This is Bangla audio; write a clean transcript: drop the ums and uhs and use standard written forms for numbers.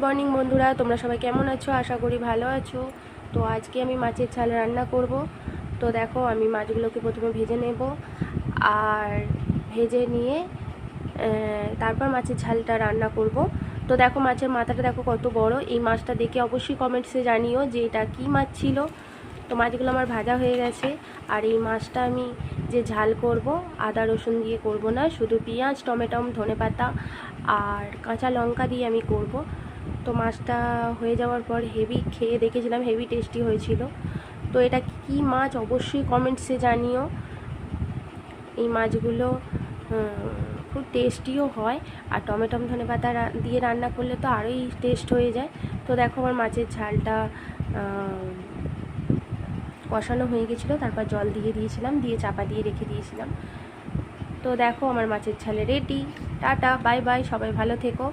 মর্নিং বন্ধুরা, তোমরা সবাই কেমন আছো? আশা করি ভালো আছো। তো আজকে আমি মাছের ঝাল রান্না করব। তো দেখো, আমি মাছগুলোকে প্রথমে ভেজে নেব, আর ভেজে নিয়ে তারপর মাছের ঝালটা রান্না করব। তো দেখো, মাছের মাথাটা দেখো কত বড়। এই মাছটা দেখে অবশ্যই কমেন্টসে জানিও যে এটা কী মাছ ছিল। তো মাছগুলো আমার ভাজা হয়ে গেছে। আর এই মাছটা আমি যে ঝাল করব, আদা রসুন দিয়ে করব না, শুধু পেঁয়াজ, টমেটো, ধনেপাতা আর কাঁচা লঙ্কা দিয়ে আমি করব। তো মাছটা হয়ে যাওয়ার পর হেভি খেয়ে দেখেছিলাম, হেভি টেস্টি হয়েছিল। তো এটা কী মাছ অবশ্যই কমেন্টসে জানিও। এই মাছগুলো খুব টেস্টিও হয়, আর টমেটো ধনেপাতা দিয়ে রান্না করলে তো আরোই টেস্ট হয়ে যায়। তো দেখো, আমার মাছের ঝালটা কষানো হয়ে গেছিলো, তারপর জল দিয়ে দিয়েছিলাম, দিয়ে চাপা দিয়ে রেখে দিয়েছিলাম। তো দেখো, আমার মাছের ঝালে রেডি। টাটা, বাই বাই, সবাই ভালো থেকো।